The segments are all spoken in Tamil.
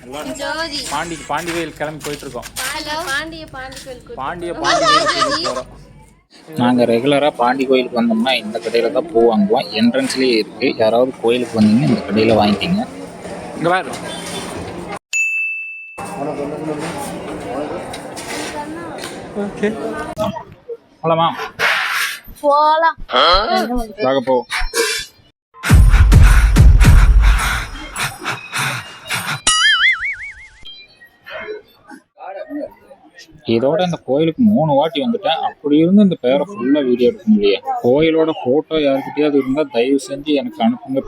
பாண்டி கோயில் கிளம்பி போயிட்டு இருக்கோம். பாண்டி போகிறோம். நாங்கள் ரெகுலராக பாண்டி கோயிலுக்கு வந்தோம்னா இந்த கடையில் தான் பூ வாங்குவோம். என்ட்ரன்ஸ்லேயே இருக்குது. யாராவது கோயிலுக்கு வந்தீங்கன்னா இந்த கடையில் வாங்கிக்கிங்க. இங்கே பாரு. ஓகே போலாமா? போலாம். வாங்க போ. இதோட இந்த கோயிலுக்கு 3 வாட்டி வந்துட்டேன். அப்படி இருந்து இந்த பேரை ஃபுல்லா வீடியோ எடுக்க முடியும். கோயிலோட போட்டோ யாருக்கிட்டயாவது இருந்தா தயவு செஞ்சு எனக்கு அனுப்புங்க.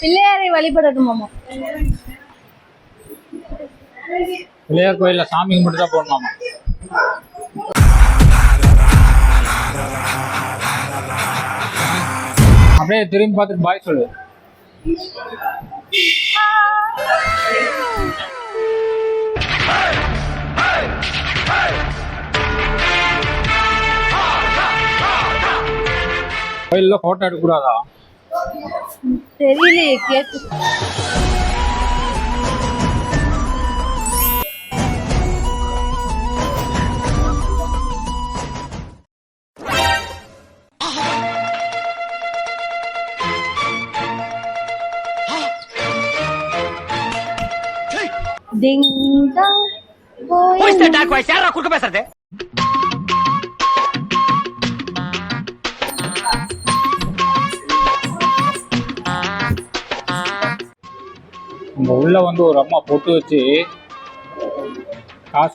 பிள்ளையாரை வழிபடணுமாமா? பிள்ளையார் கோயில்ல சாமி கும்பிட்டு தான் போடணுமாமா. அப்படியே திரும்பி பார்த்துட்டு பாய் சொல்லு. கோயில்ல போட்டோ எடுக்க கூடாதா? தெரியலையே, கேட்டு. Ding dong. Woi, sedang gue share aku ke pasar deh. உள்ள வந்து ஒரு அம்மா பொட்டு வச்சு காசு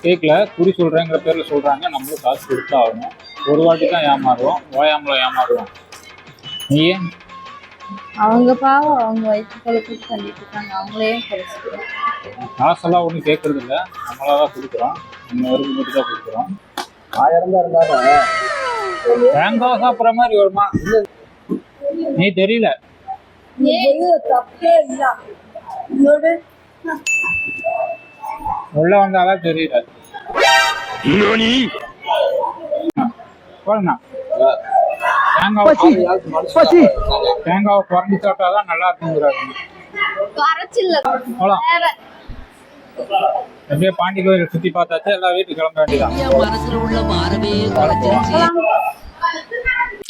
கேட்கல, குறி சொல்றேங்கிற பேர்ல சொல்றாங்க. நம்மளும் காசு கொடுத்தா ஆகணும். ஒரு வாட்டி தான் ஏமாறுவோம், ஓயாமல ஏமாறுவோம். நீ அவங்க பாவம், அவங்க வயிற்று கழுப்பு தள்ளிட்டு இருக்காங்க. அவங்களே காசெல்லாம் ஒன்றும் கேட்கறது இல்லை, நம்மளாதான் கொடுக்குறோம். நம்ம வரைக்கும் மட்டும் தான் கொடுக்குறோம். 1000 தான் இருந்தாலும் தேங்காய் சாப்பிட்ற மாதிரி வருமா? நீ தெரியல. உள்ள வந்தாதான் தெரியல. போடுங்க. தேங்காவை குறைஞ்சி சாப்பிட்டாதான் நல்லா இருக்குங்கிறாரு. அப்படியே பாண்டி கோயில் சுத்தி பார்த்தாச்சு. எல்லாம் வீட்டுக்கு கிளம்ப வேண்டியதான்.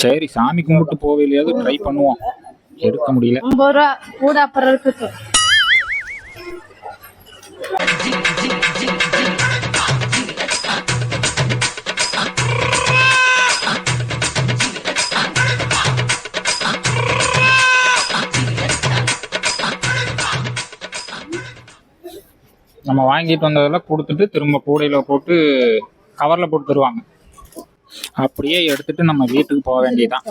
சரி, சாமி கும்பிட்டு போவிலையாவது ட்ரை பண்ணுவோம். எடுக்க முடியல. 50 ரூபா கூட அப்புறம் இருக்கு. நம்ம வாங்கிட்டு வந்ததெல்லாம் கொடுத்துட்டு திரும்ப கூடையில போட்டு கவர்ல போட்டு தருவாங்க. அப்படியே எடுத்துட்டு நம்ம வீட்டுக்கு போக வேண்டியதான்.